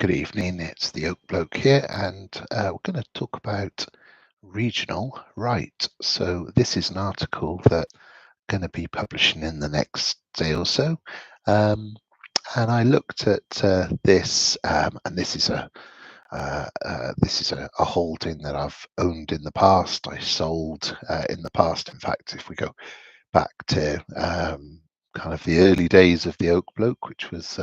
Good evening, it's the Oak Bloke here, and we're going to talk about regional REIT. So this is an article that I'm going to be publishing in the next day or so. And I looked at this, and this is a holding that I've owned in the past. I sold in the past. In fact, if we go back to kind of the early days of the Oak Bloke, which was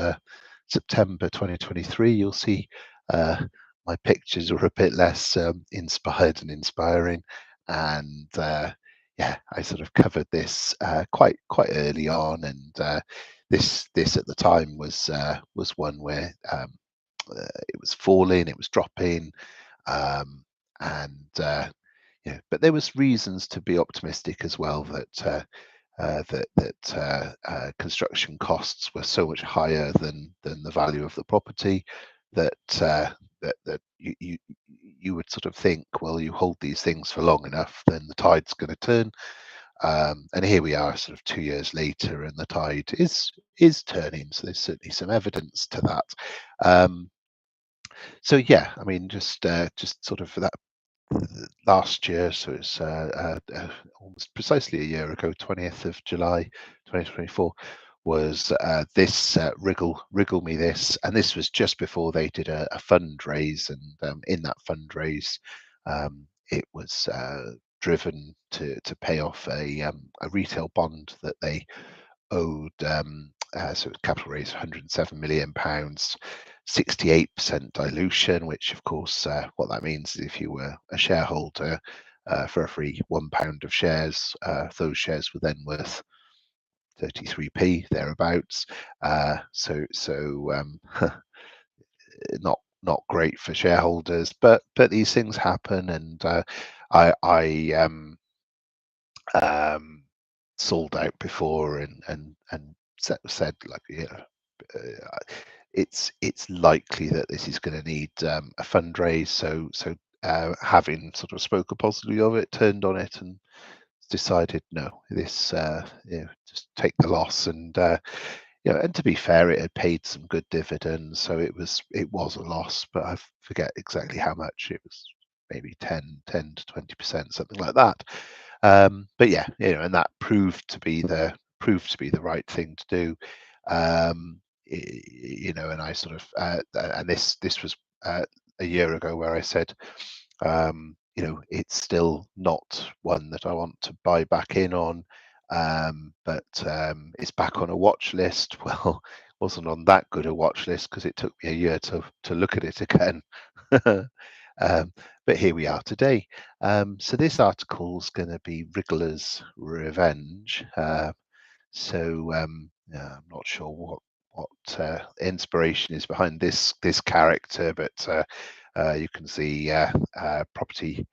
September 2023, you'll see my pictures are a bit less inspired and inspiring. And yeah, I sort of covered this quite early on, and this at the time was one where it was falling, it was dropping, and but there was reasons to be optimistic as well that construction costs were so much higher than the value of the property that you would sort of think, well, you hold these things for long enough, then the tide's going to turn. And here we are, sort of 2 years later, and the tide is turning. So there's certainly some evidence to that. So yeah, I mean, just sort of for that last year, so it's almost precisely a year ago, 20th of July 2024, was this Wriggle Me This, and this was just before they did a fundraise, and in that fundraise, it was driven to pay off a retail bond that they owed. So capital raise, £107 million, 68% dilution, which of course, what that means is if you were a shareholder, for every £1 of shares, those shares were then worth 33p thereabouts. So not great for shareholders, but these things happen, and I sold out before and said, like, it's likely that this is going to need a fundraise. So having sort of spoken positively of it, turned on it, and decided no, this just take the loss. And and to be fair, it had paid some good dividends, so it was a loss, but I forget exactly how much. It was maybe 10 to 20%, something like that. But yeah, and that proved to be the right thing to do. And I sort of and this was a year ago, where I said, it's still not one that I want to buy back in on, but it's back on a watch list. Well, wasn't on that good a watch list because it took me a year to look at it again. But here we are today. So this article is going to be Wriggler's Revenge. So I'm not sure what inspiration is behind this character, but you can see property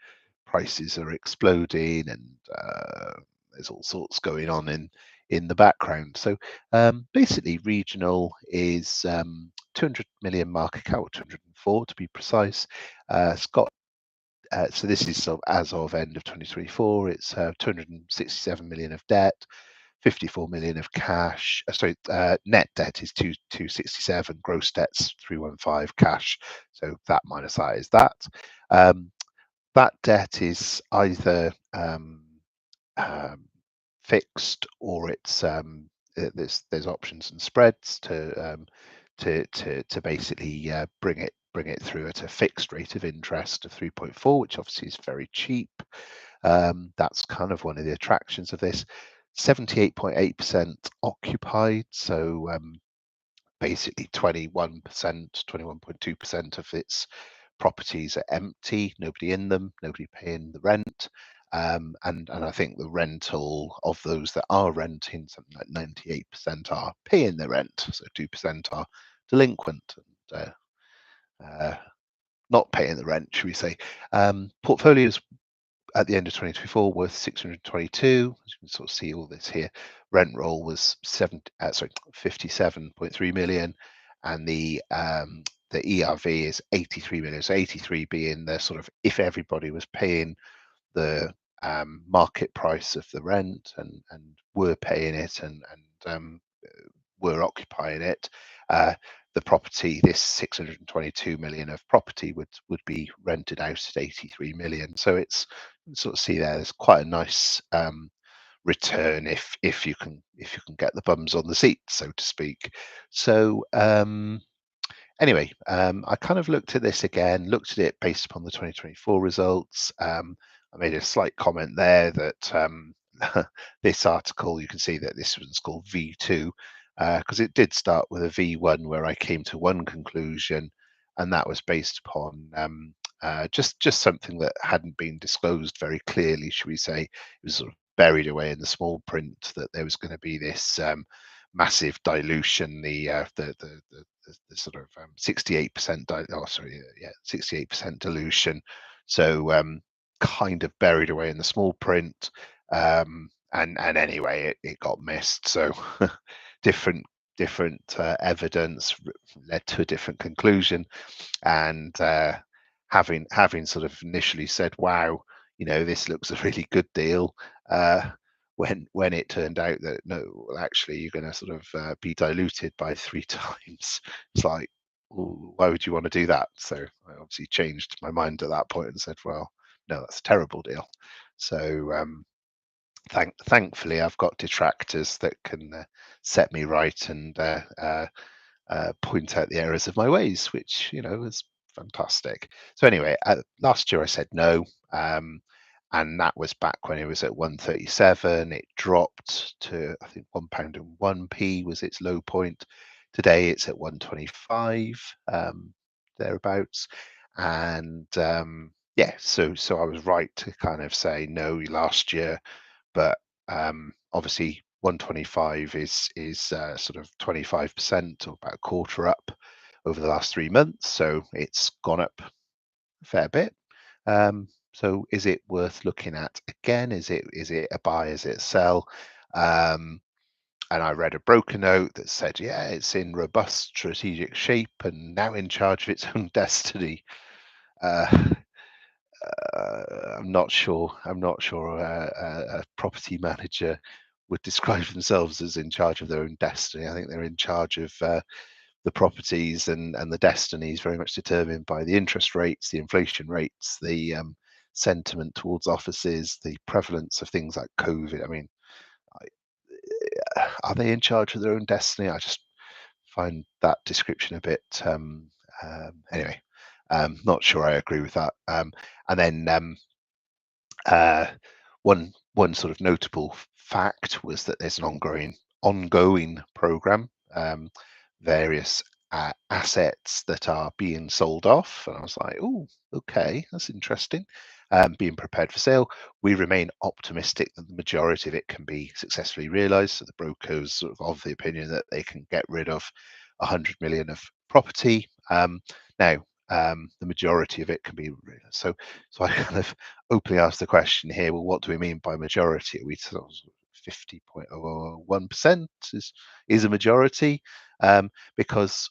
prices are exploding, and there's all sorts going on in the background. So basically, regional is 200 million market cap, or 204 to be precise. It's got so this is as of end of 2024. It's 267 million of debt, 54 million of cash. Net debt is 267, gross debt's 315, cash. So that minus that is that. That debt is either fixed, or it's there's options and spreads to basically bring it through at a fixed rate of interest of 3.4, which obviously is very cheap. That's kind of one of the attractions of this. 78.8% occupied, so basically 21.2% of its properties are empty, nobody in them, nobody paying the rent. And I think the rental of those that are renting, something like 98% are paying their rent, so 2% are delinquent and not paying the rent, should we say. Portfolios at the end of 2024 worth 622. As you can sort of see all this here. Rent roll was 57.3 million, and the ERV is 83 million. So 83 being the sort of, if everybody was paying the market price of the rent and were paying it and were occupying it, the property, this 622 million of property would be rented out at 83 million. So it's sort of see there's quite a nice return if you can get the bums on the seat, so to speak. So anyway, I kind of looked at this again, looked at it based upon the 2024 results. I made a slight comment there that this article, you can see that this one's called V2 because it did start with a V1 where I came to one conclusion, and that was based upon just something that hadn't been disclosed very clearly, should we say. It was sort of buried away in the small print that there was going to be this massive dilution, the sort of 68% oh sorry yeah 68% dilution, so kind of buried away in the small print, and anyway it got missed, so different evidence led to a different conclusion, and having sort of initially said, wow, this looks a really good deal, when it turned out that no, well, actually you're going to sort of be diluted by 3 times. It's like, ooh, why would you want to do that? So I obviously changed my mind at that point and said, well, no, that's a terrible deal. So thankfully I've got detractors that can set me right and point out the errors of my ways, which is fantastic. So anyway, last year I said no, and that was back when it was at 137. It dropped to, I think, £1.01 was its low point. Today it's at 125, thereabouts, and yeah, so I was right to kind of say no last year, but obviously 125 is sort of 25% or about a quarter up over the last 3 months, so it's gone up a fair bit. So is it worth looking at again? Is it a buy? Is it a sell? And I read a broker note that said, yeah, it's in robust strategic shape and now in charge of its own destiny. I'm not sure. A property manager would describe themselves as in charge of their own destiny. I think they're in charge of the properties, and the destiny is very much determined by the interest rates, the inflation rates, the sentiment towards offices, the prevalence of things like COVID. I mean, are they in charge of their own destiny? I just find that description a bit. Anyway, not sure I agree with that. And then uh, one sort of notable fact was that there's an ongoing program, various assets that are being sold off, and I was like, oh, okay, that's interesting. Being prepared for sale. We remain optimistic that the majority of it can be successfully realised. So the brokers sort of the opinion that they can get rid of 100 million of property. Now, the majority of it can be realised. So I kind of openly asked the question here, well, what do we mean by majority? Are we sort of 50.01% is a majority? Because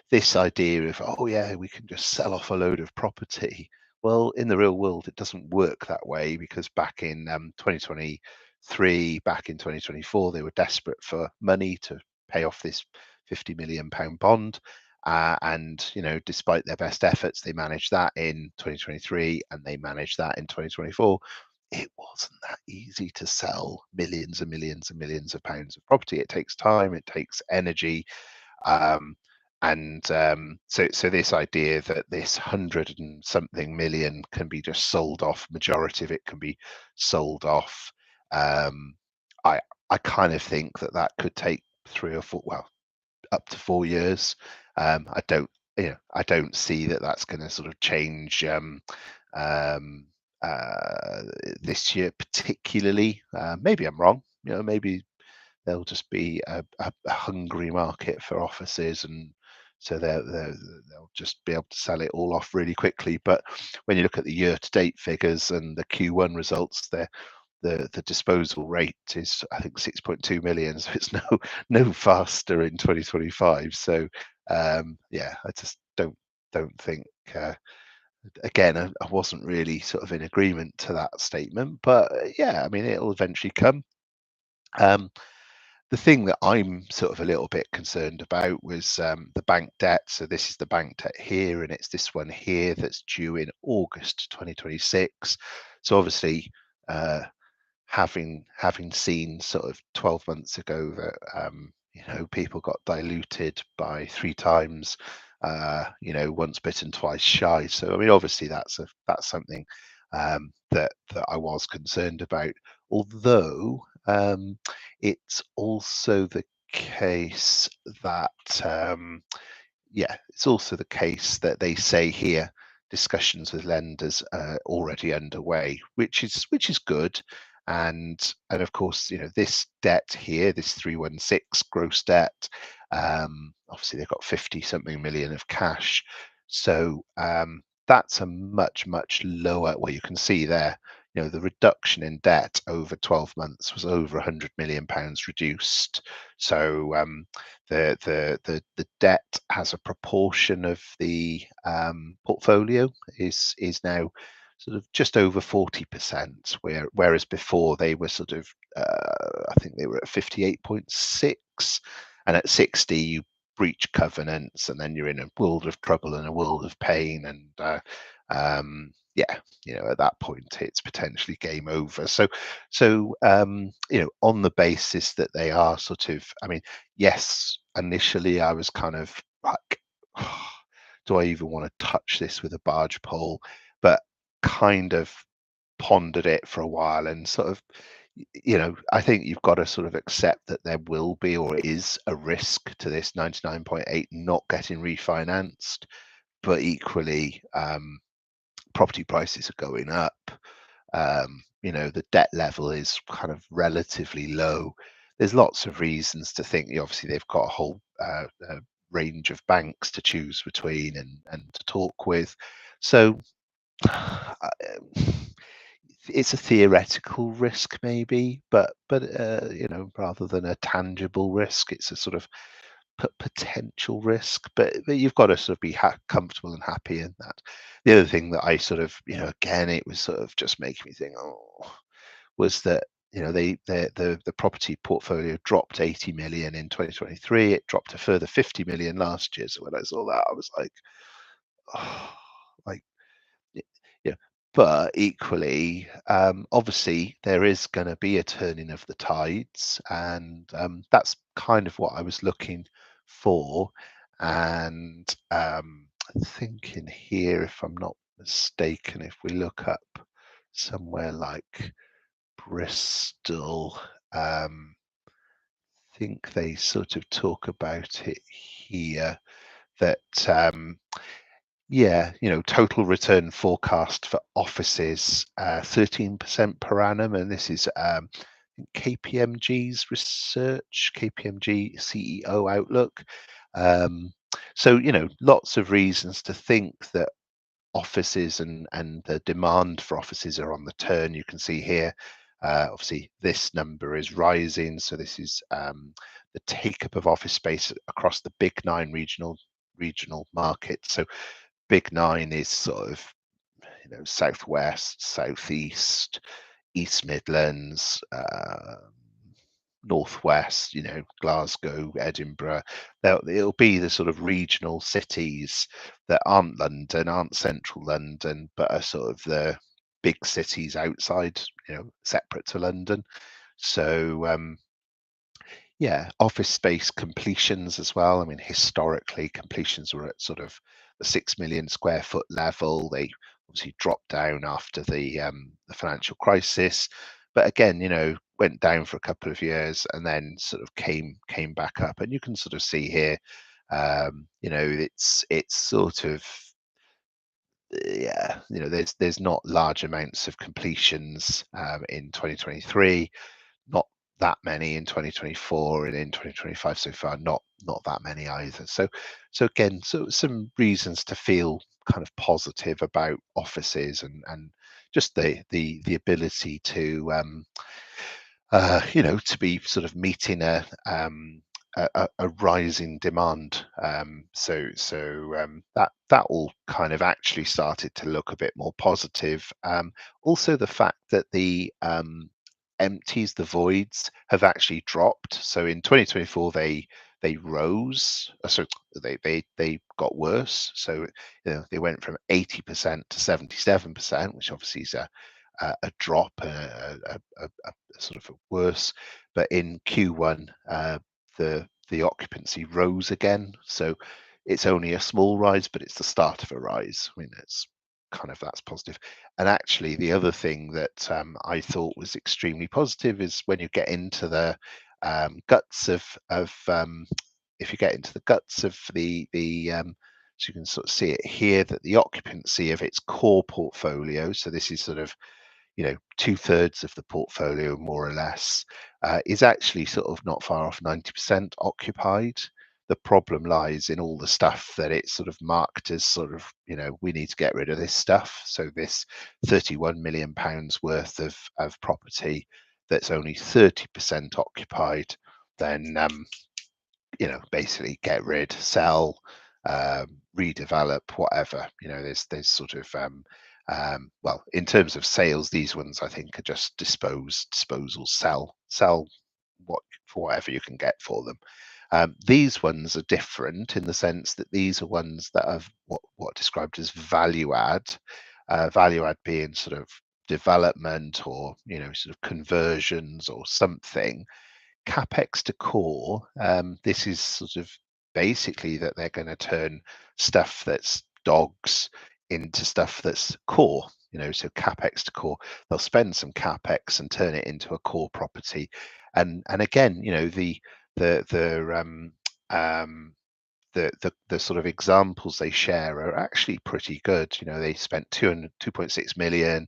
this idea of, oh yeah, we can just sell off a load of property. Well, in the real world, it doesn't work that way, because back in 2023, back in 2024, they were desperate for money to pay off this £50 million bond. And despite their best efforts, they managed that in 2023 and they managed that in 2024. It wasn't that easy to sell millions and millions and millions of pounds of property. It takes time, it takes energy, and so this idea that this 100 and something million can be just sold off, majority of it can be sold off. I kind of think that could take 3 or 4, well, up to 4 years. I don't see that that's going to sort of change um, this year particularly. Maybe I'm wrong. Maybe there'll just be a hungry market for offices, and so they'll just be able to sell it all off really quickly. But when you look at the year-to-date figures and the Q1 results, the disposal rate is, I think, 6.2 million, so it's no faster in 2025. So yeah, I just don't think. Again, I wasn't really sort of in agreement to that statement, but yeah, I mean, it'll eventually come. The thing that I'm sort of a little bit concerned about was the bank debt. So this is the bank debt here, and it's this one here that's due in August 2026. So obviously, uh, having seen sort of 12 months ago that people got diluted by 3 times, once bitten twice shy. So I mean, obviously that's something that I was concerned about. Although it's also the case that it's also the case that they say here discussions with lenders are already underway, which is good. And of course, this debt here, this 316 gross debt, obviously they've got 50 something million of cash. So that's a much lower, well, you can see there, the reduction in debt over 12 months was over 100 million pounds reduced. So the debt as a proportion of the portfolio is now sort of just over 40%, whereas before they were sort of I think they were at 58.6, and at 60 you breach covenants, and then you're in a world of trouble and a world of pain, and at that point it's potentially game over. So on the basis that they are sort of, I mean, yes, initially I was kind of like, do I even want to touch this with a barge pole? But kind of pondered it for a while and sort of, I think you've got to sort of accept that there will be or is a risk to this 99.8 not getting refinanced. But equally, property prices are going up. The debt level is kind of relatively low. There's lots of reasons to think. Obviously, they've got a whole range of banks to choose between and to talk with. So it's a theoretical risk, maybe, but rather than a tangible risk, it's a sort of potential risk. But you've got to sort of be comfortable and happy in that. The other thing that I sort of, again, it was sort of just making me think, was that the property portfolio dropped 80 million in 2023. It dropped a further 50 million last year. So when I saw that, I was like, oh, like yeah. But equally, obviously, there is going to be a turning of the tides, and that's kind of what I was looking for. And I'm thinking here, if I'm not mistaken, if we look up somewhere like Bristol, think they sort of talk about it here that total return forecast for offices 13% per annum, and this is KPMG's research, KPMG CEO outlook. So lots of reasons to think that offices and the demand for offices are on the turn. You can see here, obviously this number is rising. So this is the take up of office space across the big 9 regional markets. So big 9 is sort of southwest, southeast, East Midlands, northwest, Glasgow, Edinburgh. It'll be the sort of regional cities that aren't London, aren't central London, but are sort of the big cities outside, separate to London. So office space completions as well. I mean, historically, completions were at sort of the 6 million square foot level. They obviously dropped down after the financial crisis, but again, went down for a couple of years and then sort of came back up. And you can sort of see here, it's sort of there's not large amounts of completions in 2023, not that many in 2024, and in 2025 so far not that many either. So again, so some reasons to feel kind of positive about offices and just the ability to to be sort of meeting a rising demand. That all kind of actually started to look a bit more positive. Also, the fact that the empties, the voids, have actually dropped. So in 2024, they rose. So they got worse. So they went from 80% to 77%, which obviously is a drop, a sort of a worse. But in Q1, the occupancy rose again. So it's only a small rise, but it's the start of a rise. I mean, it's kind of that's positive. And actually, the other thing that I thought was extremely positive is when you get into the guts of if you get into the guts of so you can sort of see it here that the occupancy of its core portfolio. So this is sort of 2/3 of the portfolio more or less is actually sort of not far off 90% occupied. The problem lies in all the stuff that it's sort of marked as sort of, we need to get rid of this stuff. So this 31 million pounds worth of property that's only 30% occupied, then basically get rid, sell, redevelop, whatever. There's sort of well, in terms of sales, these ones I think are just disposal, sell what for whatever you can get for them. These ones are different in the sense that these are ones that have what described as value add. Value add being sort of development or sort of conversions or something. Capex to core, this is sort of basically that they're going to turn stuff that's dogs into stuff that's core. So capex to core, they'll spend some capex and turn it into a core property. And again, the the sort of examples they share are actually pretty good. They spent 2.6 million.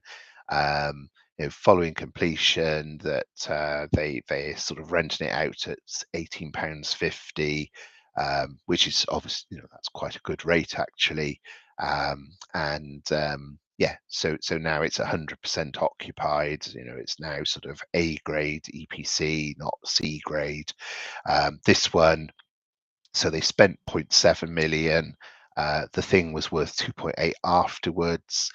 Following completion, that they're sort of renting it out at £18.50, which is obviously that's quite a good rate actually. Yeah, so now it's 100% occupied. It's now sort of A grade EPC, not C grade. This one, so they spent 0.7 million. The thing was worth 2.8 afterwards.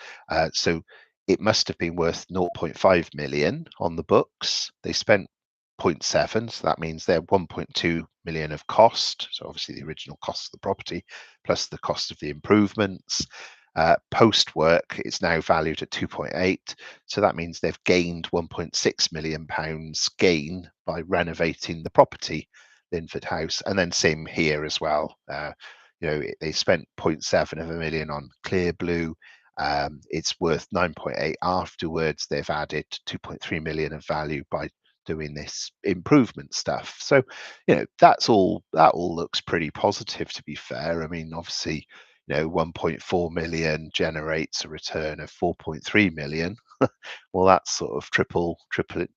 So it must have been worth 0.5 million on the books. They spent 0.7, so that means they're 1.2 million of cost. So obviously the original cost of the property plus the cost of the improvements. Post work, it's now valued at 2.8. So that means they've gained 1.6 million pounds gain by renovating the property, Linford House. And then same here as well. They spent 0.7 of a million on Clear Blue. It's worth 9.8 afterwards. They've added 2.3 million of value by doing this improvement stuff. So that all looks pretty positive, to be fair. I mean, obviously 1.4 million generates a return of 4.3 million. Well, that's sort of triple,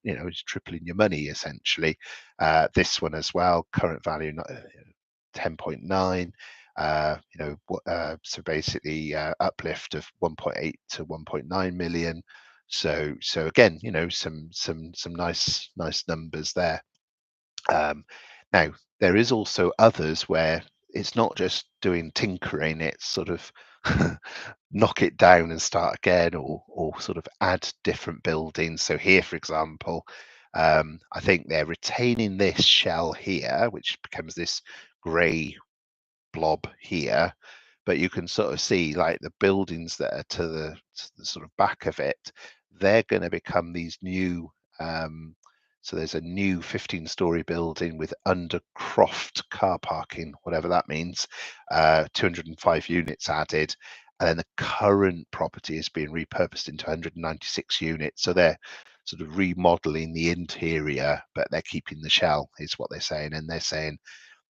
it's tripling your money essentially. This one as well, current value 10.9. So basically uplift of 1.8 to 1.9 million. So again, some nice numbers there. Now there is also others where it's not just doing tinkering, it's sort of knock it down and start again, or sort of add different buildings. So here, for example, I think they're retaining this shell here, which becomes this grey blob here, but you can sort of see like the buildings that are to the sort of back of it, they're going to become these new so there's a new 15-story building with undercroft car parking, whatever that means, 205 units added. And then the current property is being repurposed into 196 units. So they're sort of remodeling the interior, but they're keeping the shell, is what they're saying. And they're saying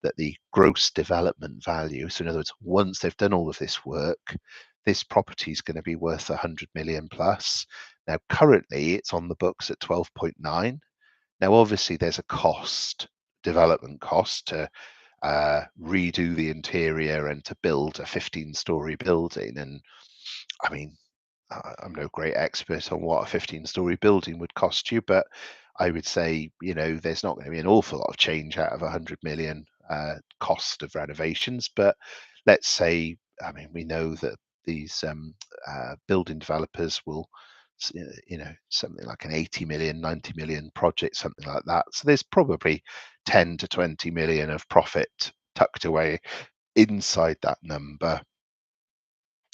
that the gross development value, so in other words, once they've done all of this work, this property is going to be worth 100 million plus. Now, currently, it's on the books at 12.9. Now, obviously, there's a development cost to redo the interior and to build a 15-story building. And I mean, I'm no great expert on what a 15-story building would cost you, but I would say, there's not going to be an awful lot of change out of 100 million cost of renovations. But let's say, I mean, we know that these building developers will something like an 80 million, 90 million project, something like that. So there's probably 10 to 20 million of profit tucked away inside that number.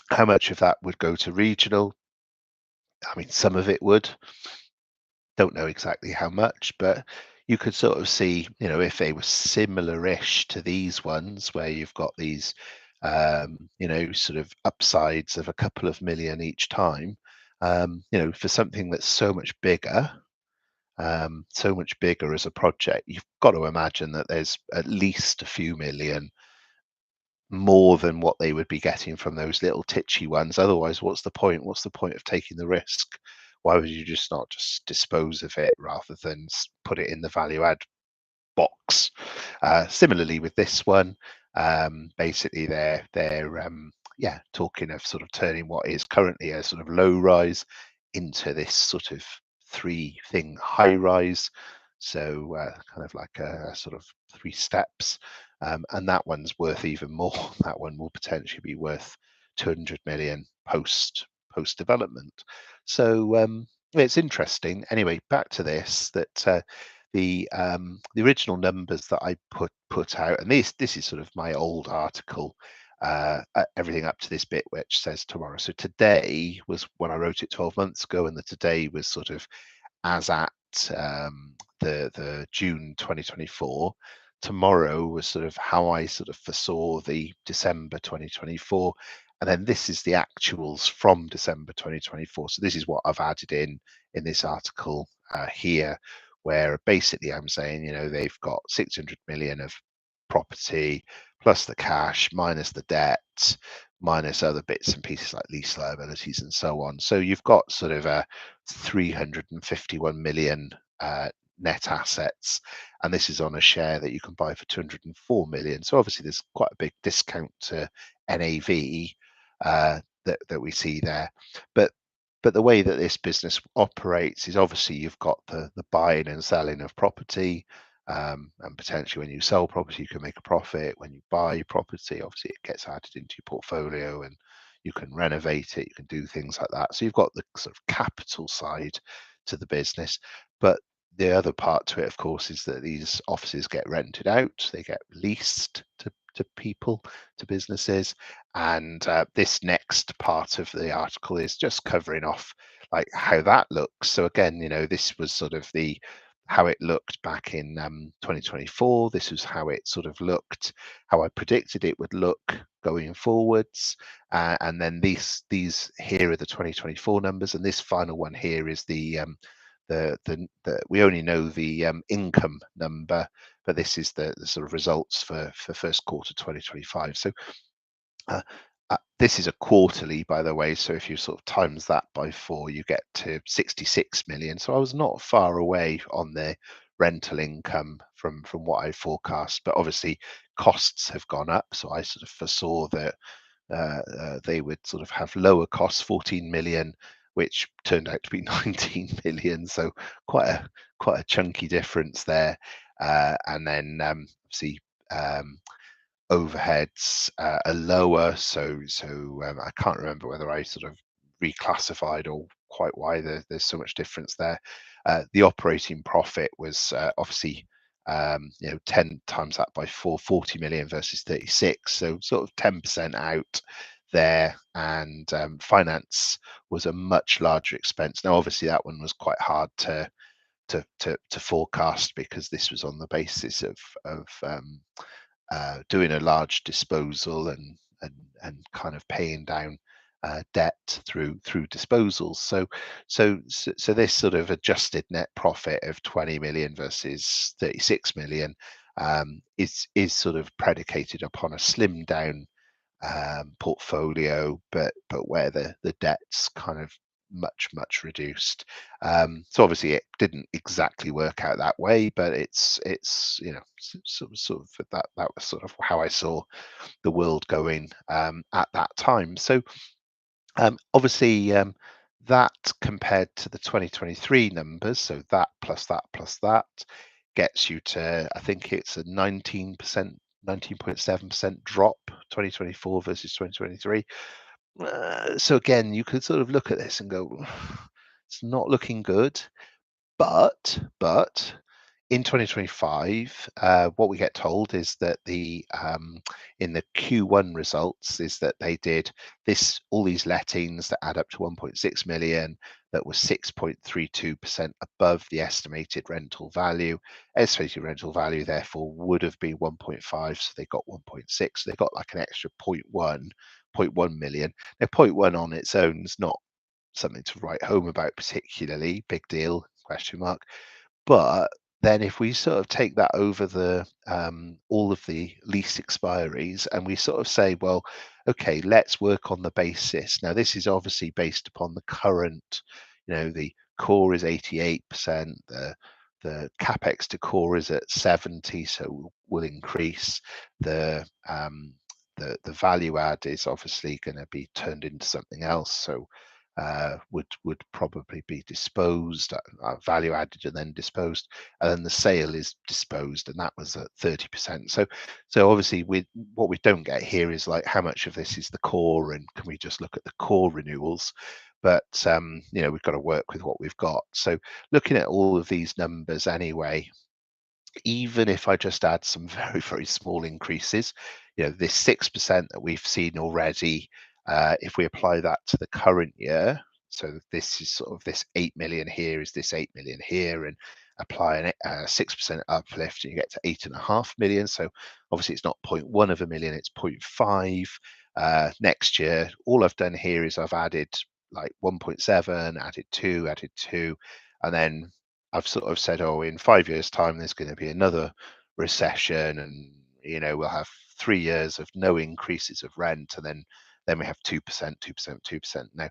How much of that would go to regional? I mean, some of it would. Don't know exactly how much, but you could sort of see, if they were similar-ish to these ones, where you've got these, sort of upsides of a couple of million each time, for something that's so much bigger as a project, you've got to imagine that there's at least a few million more than what they would be getting from those little titchy ones. Otherwise, what's the point? What's the point of taking the risk? Why would you just not just dispose of it rather than put it in the value add box? Similarly with this one, basically they're talking of sort of turning what is currently a sort of low rise into this sort of three thing high rise. So kind of like a sort of three steps. And that one's worth even more. That one will potentially be worth 200 million post development. So it's interesting. Anyway, back to this, that the original numbers that I put out, and this is sort of my old article, everything up to this bit which says tomorrow. So today was when I wrote it 12 months ago, and the today was sort of as at the June 2024. Tomorrow was sort of how I sort of foresaw the December 2024, and then this is the actuals from December 2024. So this is what I've added in this article here, where basically I'm saying, they've got 600 million of property plus the cash minus the debt minus other bits and pieces like lease liabilities and so on. So you've got sort of a 351 million net assets, and this is on a share that you can buy for 204 million. So obviously there's quite a big discount to NAV that we see there. But the way that this business operates is obviously you've got the buying and selling of property, and potentially when you sell property, you can make a profit. When you buy property, obviously it gets added into your portfolio and you can renovate it, you can do things like that. So you've got the sort of capital side to the business. But the other part to it, of course, is that these offices get rented out, they get leased to people, to businesses. And this next part of the article is just covering off like how that looks. So again, this was sort of how it looked back in 2024. This was how it sort of looked, how I predicted it would look going forwards. And then these here are the 2024 numbers, and this final one here is the we only know the income number, but this is the sort of results for first quarter 2025. So this is a quarterly, by the way. So if you sort of times that by 4, you get to 66 million. So I was not far away on the rental income from what I forecast, but obviously costs have gone up. So I sort of foresaw that they would sort of have lower costs, 14 million, which turned out to be 19 million. So quite a chunky difference there. And then obviously overheads are lower. So I can't remember whether I sort of reclassified or quite why there's so much difference there. The operating profit was obviously 10 times that by 40 million versus 36, so sort of 10% out there. And finance was a much larger expense. Now obviously that one was quite hard to forecast, because this was on the basis of doing a large disposal and kind of paying down debt through disposals. So this sort of adjusted net profit of 20 million versus 36 million is sort of predicated upon a slimmed down portfolio, but where the debt's kind of much reduced. So obviously it didn't exactly work out that way, but it's sort of that was sort of how I saw the world going at that time. So obviously that compared to the 2023 numbers, so that plus that gets you to, I think it's a 19%, 19.7% drop, 2024 versus 2023. So again, you could sort of look at this and go, It's not looking good. But in 2025, what we get told is that in the Q1 results is that they did all these lettings that add up to 1.6 million, that was 6.32% above the estimated rental value. Estimated rental value therefore would have been 1.5, so they got 1.6. So they got like an extra zero point 0.1 million. Now, zero point 0.1 on its own is not something to write home about particularly. Big deal, question mark. But then if we sort of take that over all of the lease expiries and we sort of say, well, okay, let's work on the basis. Now, this is obviously based upon the current, the core is 88%, the capex to core is at 70, so will increase. The value add is obviously going to be turned into something else. So would probably be disposed, value added and then disposed, and then the sale is disposed, and that was at 30%. So obviously, what we don't get here is like how much of this is the core, and can we just look at the core renewals? But we've got to work with what we've got. So looking at all of these numbers anyway, even if I just add some very, very small increases, this 6% that we've seen already, if we apply that to the current year, so this is sort of this 8 million here is this 8 million here, and apply a 6% uplift, and you get to 8.5 million. So obviously it's not 0.1 of a million, it's 0.5. Next year, all I've done here is I've added like 1.7, added 2, and then I've sort of said, oh, in 5 years' time, there's going to be another recession, and we'll have 3 years of no increases of rent, and then we have 2%, 2%, 2%. Now,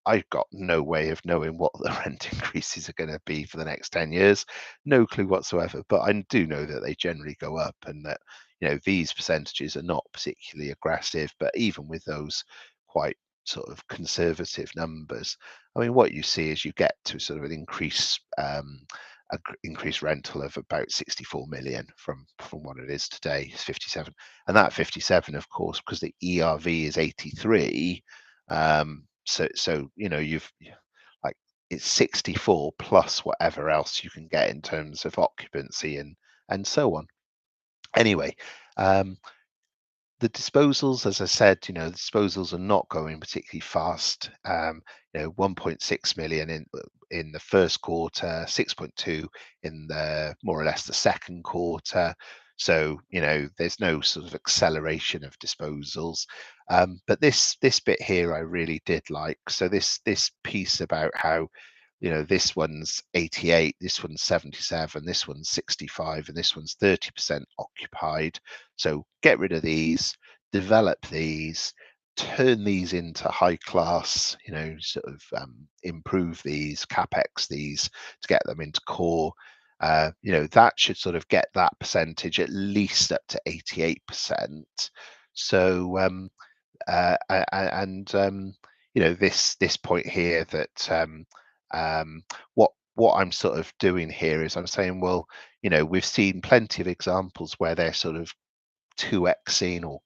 I've got no way of knowing what the rent increases are going to be for the next 10 years, no clue whatsoever. But I do know that they generally go up, and that these percentages are not particularly aggressive. But even with those quite sort of conservative numbers, I mean, what you see is you get to sort of an increased rental of about 64 million from what it is today, is 57. And that 57, of course, because the ERV is 83, so you've like it's 64 plus whatever else you can get in terms of occupancy and so on. Anyway, the disposals, as I said, the disposals are not going particularly fast. 1.6 million in the first quarter, 6.2 in the more or less the second quarter. So there's no sort of acceleration of disposals. But this bit here I really did like. So this piece about how this one's 88, this one's 77, this one's 65, and this one's 30% occupied. So get rid of these, develop these, turn these into high class, sort of improve these, capex these to get them into core. That should sort of get that percentage at least up to 88%. So this point here that what I'm sort of doing here is I'm saying, well, we've seen plenty of examples where they're sort of 2xing or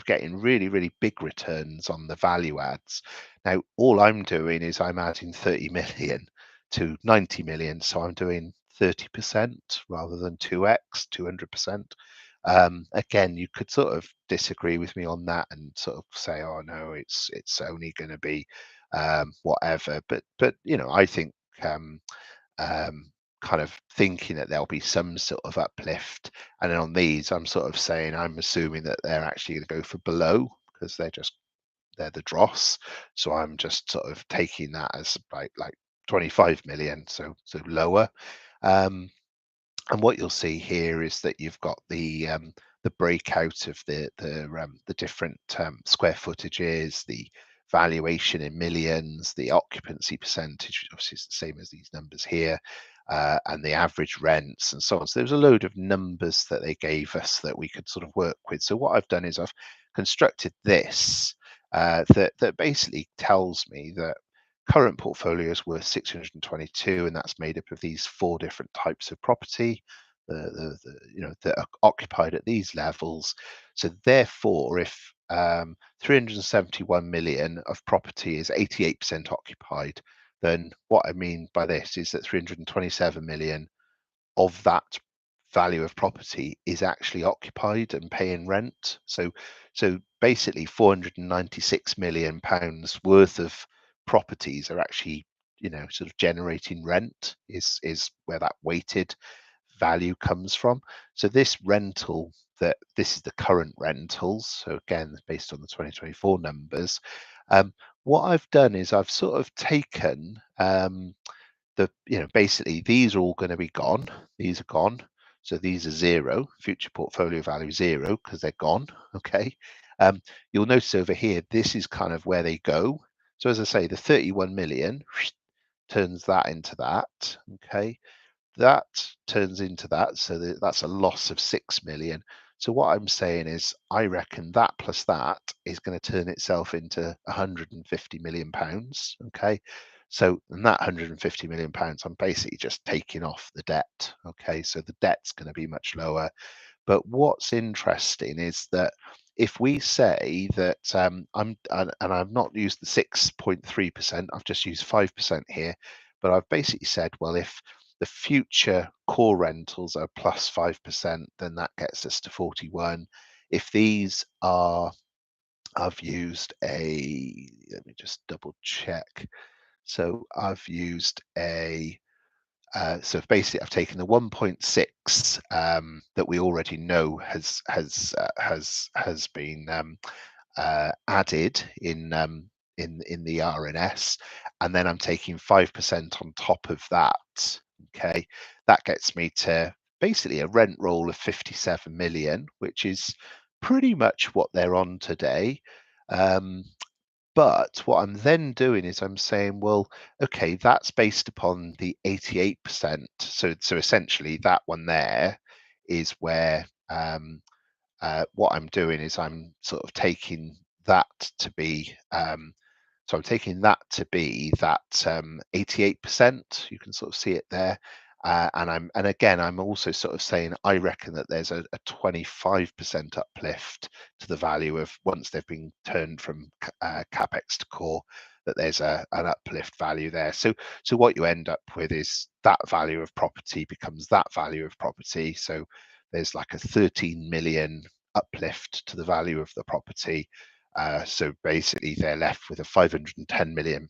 getting really, really big returns on the value adds. Now, all I'm doing is I'm adding 30 million to 90 million, so I'm doing 30% rather than 2x, 200%. Again, you could sort of disagree with me on that and sort of say, oh no, it's only going to be whatever. But I think kind of thinking that there'll be some sort of uplift, and then on these, I'm sort of saying I'm assuming that they're actually going to go for below because they're the dross. So I'm just sort of taking that as like 25 million, so lower. And what you'll see here is that you've got the breakout of the different square footages, the valuation in millions, the occupancy percentage, which obviously is the same as these numbers here, and the average rents and so on. So there's a load of numbers that they gave us that we could sort of work with. So what I've done is I've constructed this that basically tells me that current portfolio is worth 622, and that's made up of these 4 different types of property that are occupied at these levels. So therefore, if 371 million of property is 88% occupied, then what I mean by this is that 327 million of that value of property is actually occupied and paying rent. So basically 496 million pounds worth of properties are actually, sort of generating rent is where that weighted value comes from. So this is the current rentals. So again, based on the 2024 numbers. What I've done is I've sort of taken basically these are all going to be gone. These are gone. So these are zero, future portfolio value zero because they're gone. Okay. You'll notice over here, this is kind of where they go. So as I say, the 31 million turns that into that. Okay. That turns into that. So that's a loss of 6 million. So what I'm saying is I reckon that plus that is going to turn itself into 150 million pounds. Okay. So and that 150 million pounds, I'm basically just taking off the debt. Okay. So the debt's going to be much lower. But what's interesting is that if we say that and I've not used the 6.3%, I've just used 5% here, but I've basically said, well, if the future core rentals are plus 5%, then that gets us to 41. If these are, I've used let me just double check. So I've used so basically, I've taken the 1.6 that we already know has been added in the RNS, and then I'm taking 5% on top of that. Okay, that gets me to basically a rent roll of 57 million, which is pretty much what they're on today. But what I'm then doing is I'm saying, well, okay, that's based upon the 88%. So essentially, that one there is where what I'm doing is I'm sort of taking that to be so I'm taking that to be that 88%. You can sort of see it there. And again, I'm also sort of saying I reckon that there's a 25% uplift to the value of once they've been turned from capex to core, that there's an uplift value there. So what you end up with is that value of property becomes that value of property. So there's like a 13 million uplift to the value of the property. So basically, they're left with a 510 million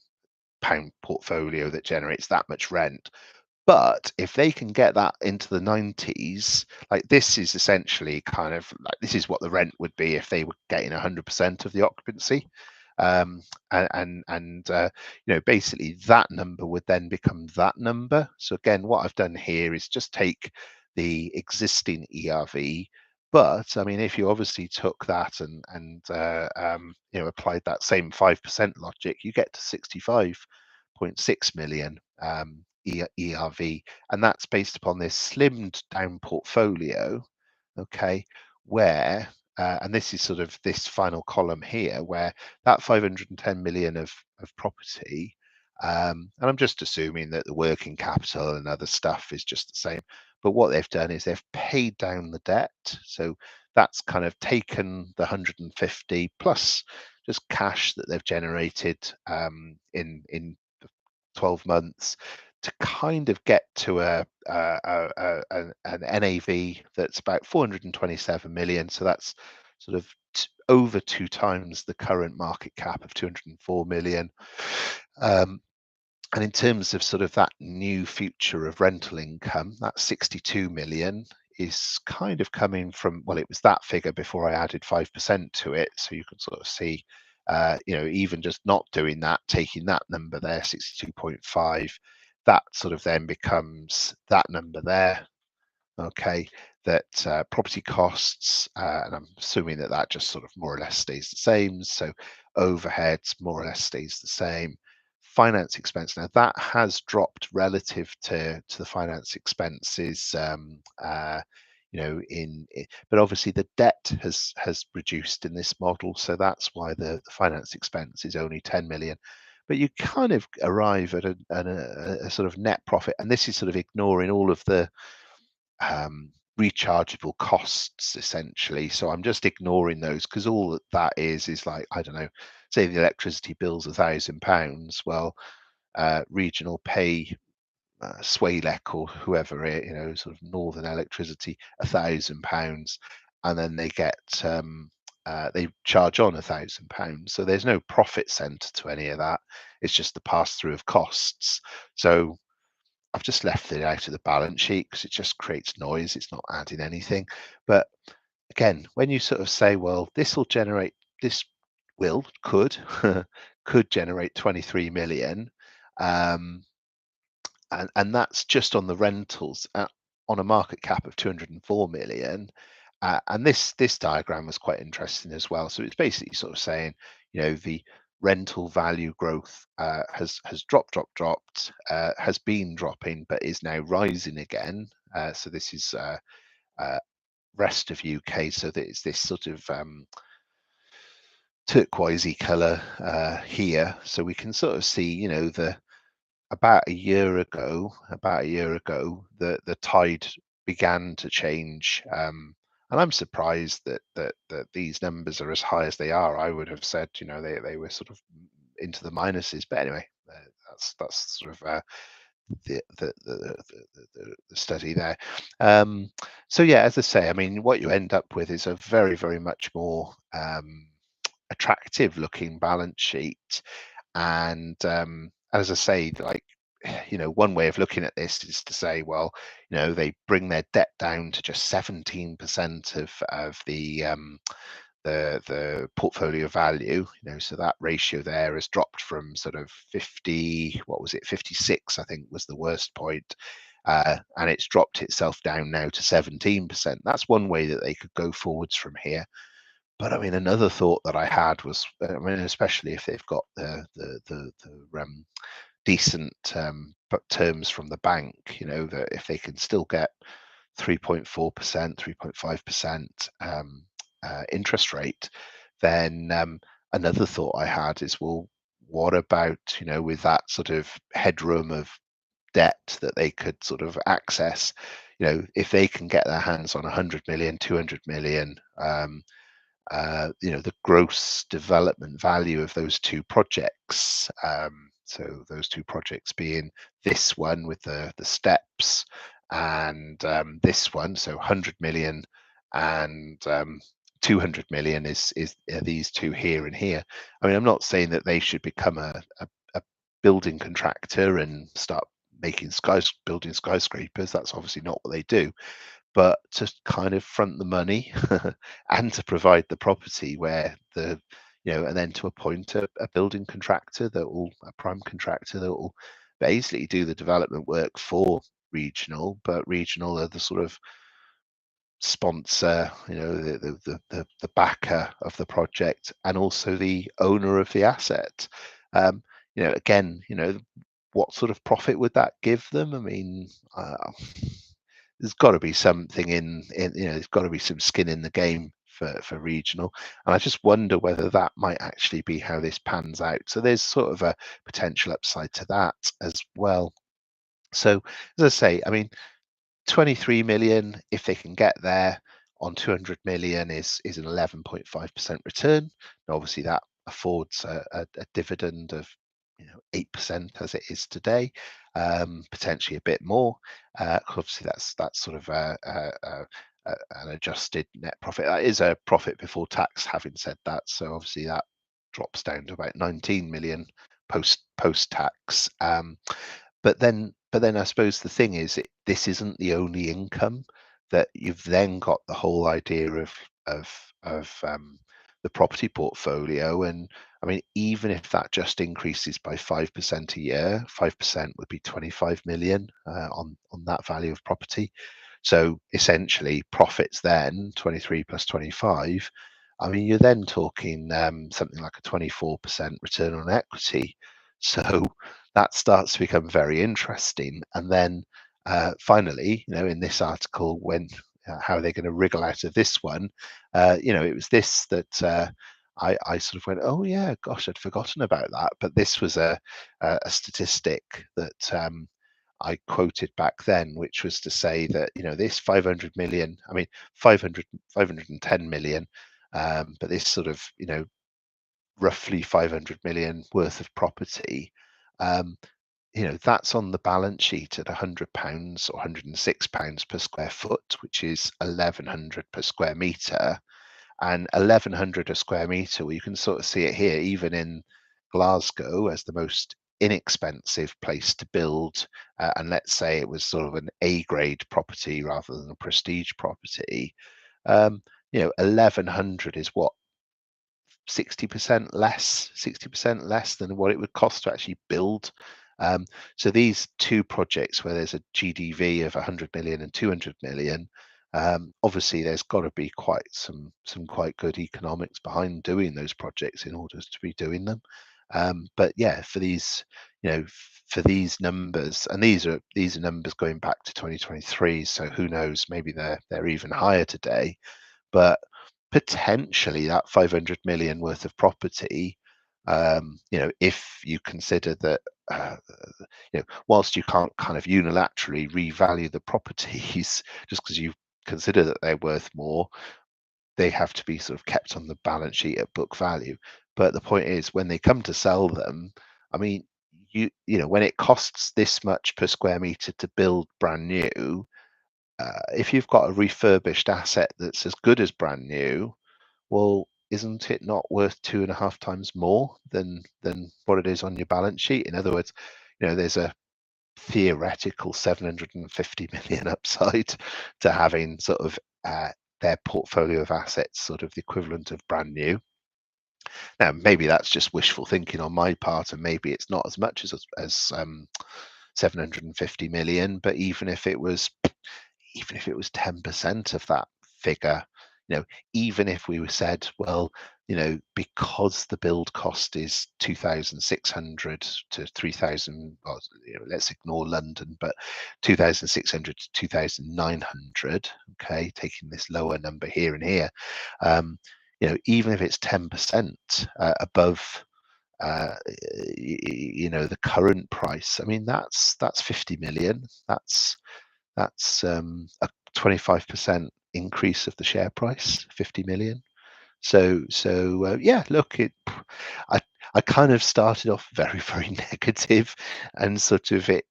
pound portfolio that generates that much rent. But if they can get that into the 90s, like this is essentially kind of like this is what the rent would be if they were getting 100% of the occupancy. Basically that number would then become that number. So again, what I've done here is just take the existing ERV. But I mean, if you obviously took that and applied that same 5% logic, you get to 65.6 million ERV, and that's based upon this slimmed down portfolio. Okay, where and this is sort of this final column here, where that 510 million of property, and I'm just assuming that the working capital and other stuff is just the same. But what they've done is they've paid down the debt. So that's kind of taken the 150 plus just cash that they've generated in 12 months to kind of get to an NAV that's about 427 million. So that's sort of over 2 times the current market cap of 204 million. And in terms of sort of that new future of rental income, that 62 million is kind of coming from, well, it was that figure before I added 5% to it. So you can sort of see, even just not doing that, taking that number there, 62.5, that sort of then becomes that number there. Okay, that property costs, and I'm assuming that that just sort of more or less stays the same. So overheads more or less stays the same. Finance expense, now that has dropped relative to the finance expenses, but obviously the debt has reduced in this model, so that's why the finance expense is only 10 million. But you kind of arrive at a sort of net profit, and this is sort of ignoring all of the rechargeable costs essentially. So I'm just ignoring those because all that is like, I don't know, say the electricity bill's £1,000. Well, Regional pay Swalec or whoever it, sort of Northern Electricity, £1,000, and then they get they charge on £1,000. So there's no profit centre to any of that. It's just the pass through of costs. So I've just left it out of the balance sheet because it just creates noise. It's not adding anything. But again, when you sort of say, well, this could could generate 23 million. And that's just on the rentals on a market cap of 204 million. And this diagram was quite interesting as well. So it's basically sort of saying, the rental value growth has dropped, has been dropping, but is now rising again. So this is rest of UK. So that it's this sort of turquoisey color here. So we can sort of see, about a year ago, the tide began to change. And I'm surprised that these numbers are as high as they are. I would have said, they were sort of into the minuses. But anyway, that's sort of the study there. So yeah, as I say, I mean, what you end up with is a very, very much more attractive looking balance sheet. And as I say, like, one way of looking at this is to say, well, they bring their debt down to just 17% of the portfolio value. So that ratio there has dropped from sort of 50, what was it, 56, I think was the worst point. And it's dropped itself down now to 17%. That's one way that they could go forwards from here. But I mean, another thought that I had was, I mean, especially if they've got the decent terms from the bank, that if they can still get 3.4%, 3.5% interest rate, then another thought I had is, well, what about, with that sort of headroom of debt that they could sort of access, if they can get their hands on 100 million, 200 million, the gross development value of those two projects. So those two projects being this one with the steps, and this one, so 100 million and 200 million is these two here and here. I mean, I'm not saying that they should become a building contractor and start building skyscrapers. That's obviously not what they do. But to kind of front the money and to provide the property where and then to appoint a building contractor a prime contractor that will basically do the development work for Regional, but Regional are the sort of sponsor, the backer of the project, and also the owner of the asset. Again, what sort of profit would that give them? I mean, there's got to be something there's got to be some skin in the game for Regional, and I just wonder whether that might actually be how this pans out. So there's sort of a potential upside to that as well. So as I say, I mean, 23 million, if they can get there on 200 million, is an 11.5% return. Now, obviously, that affords a dividend of 8% as it is today, potentially a bit more. Obviously, that's sort of an adjusted net profit. That is a profit before tax, having said that. So obviously that drops down to about 19 million post tax. But then I suppose the thing is, this isn't the only income. That you've then got the whole idea of the property portfolio. And I mean, even if that just increases by 5% a year, 5% would be 25 million on that value of property. So essentially, profits then 23 plus 25. I mean, you're then talking something like a 24% return on equity. So that starts to become very interesting. And then finally, in this article, when how are they going to wriggle out of this one? It was this that I sort of went, oh yeah, gosh, I'd forgotten about that. But this was a statistic that I quoted back then, which was to say that this 500 million, I mean 510 million, but this sort of roughly 500 million worth of property. that's on the balance sheet at £100 or £106 per square foot, which is 1100 per square metre. And 1100 a square metre, well, you can sort of see it here, even in Glasgow as the most inexpensive place to build. And let's say it was sort of an A grade property rather than a prestige property. 1100 is what, 60% less than what it would cost to actually build. So these two projects where there's a GDV of 100 million and 200 million, obviously there's got to be quite some quite good economics behind doing those projects in order to be doing them. But yeah, for these, for these numbers, and these are numbers going back to 2023, so who knows, maybe they're even higher today. But potentially that 500 million worth of property, if you consider that, whilst you can't kind of unilaterally revalue the properties just because you consider that they're worth more, they have to be sort of kept on the balance sheet at book value. But the point is, when they come to sell them, I mean, when it costs this much per square meter to build brand new, if you've got a refurbished asset that's as good as brand new, well, isn't it not worth 2.5 times more than what it is on your balance sheet? In other words, there's a theoretical 750 million upside to having sort of their portfolio of assets sort of the equivalent of brand new. Now, maybe that's just wishful thinking on my part, and maybe it's not as much as 750 million. But even if it was 10% of that figure, even if we said, well, because the build cost is 2,600 to 3,000, let's ignore London, but 2,600 to 2,900, okay, taking this lower number here and here, even if it's 10% above the current price, I mean, that's 50 million. That's a 25% increase of the share price, 50 million. So yeah, look, I I kind of started off very, very negative, and sort of it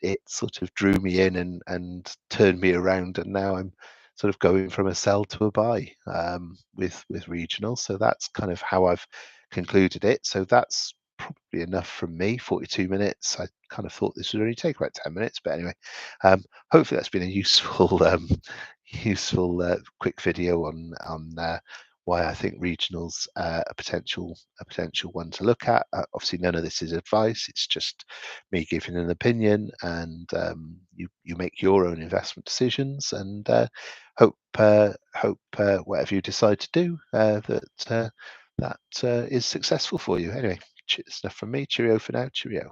it sort of drew me in and turned me around, and now I'm sort of going from a sell to a buy, with regional. So that's kind of how I've concluded it. So that's probably enough from me. 42 minutes. I kind of thought this would only take about 10 minutes, but anyway, hopefully that's been a useful quick video on why I think regionals a potential one to look at. Obviously, none of this is advice; it's just me giving an opinion, and you make your own investment decisions. And hope whatever you decide to do, that is successful for you. Anyway, enough from me. Cheerio for now. Cheerio.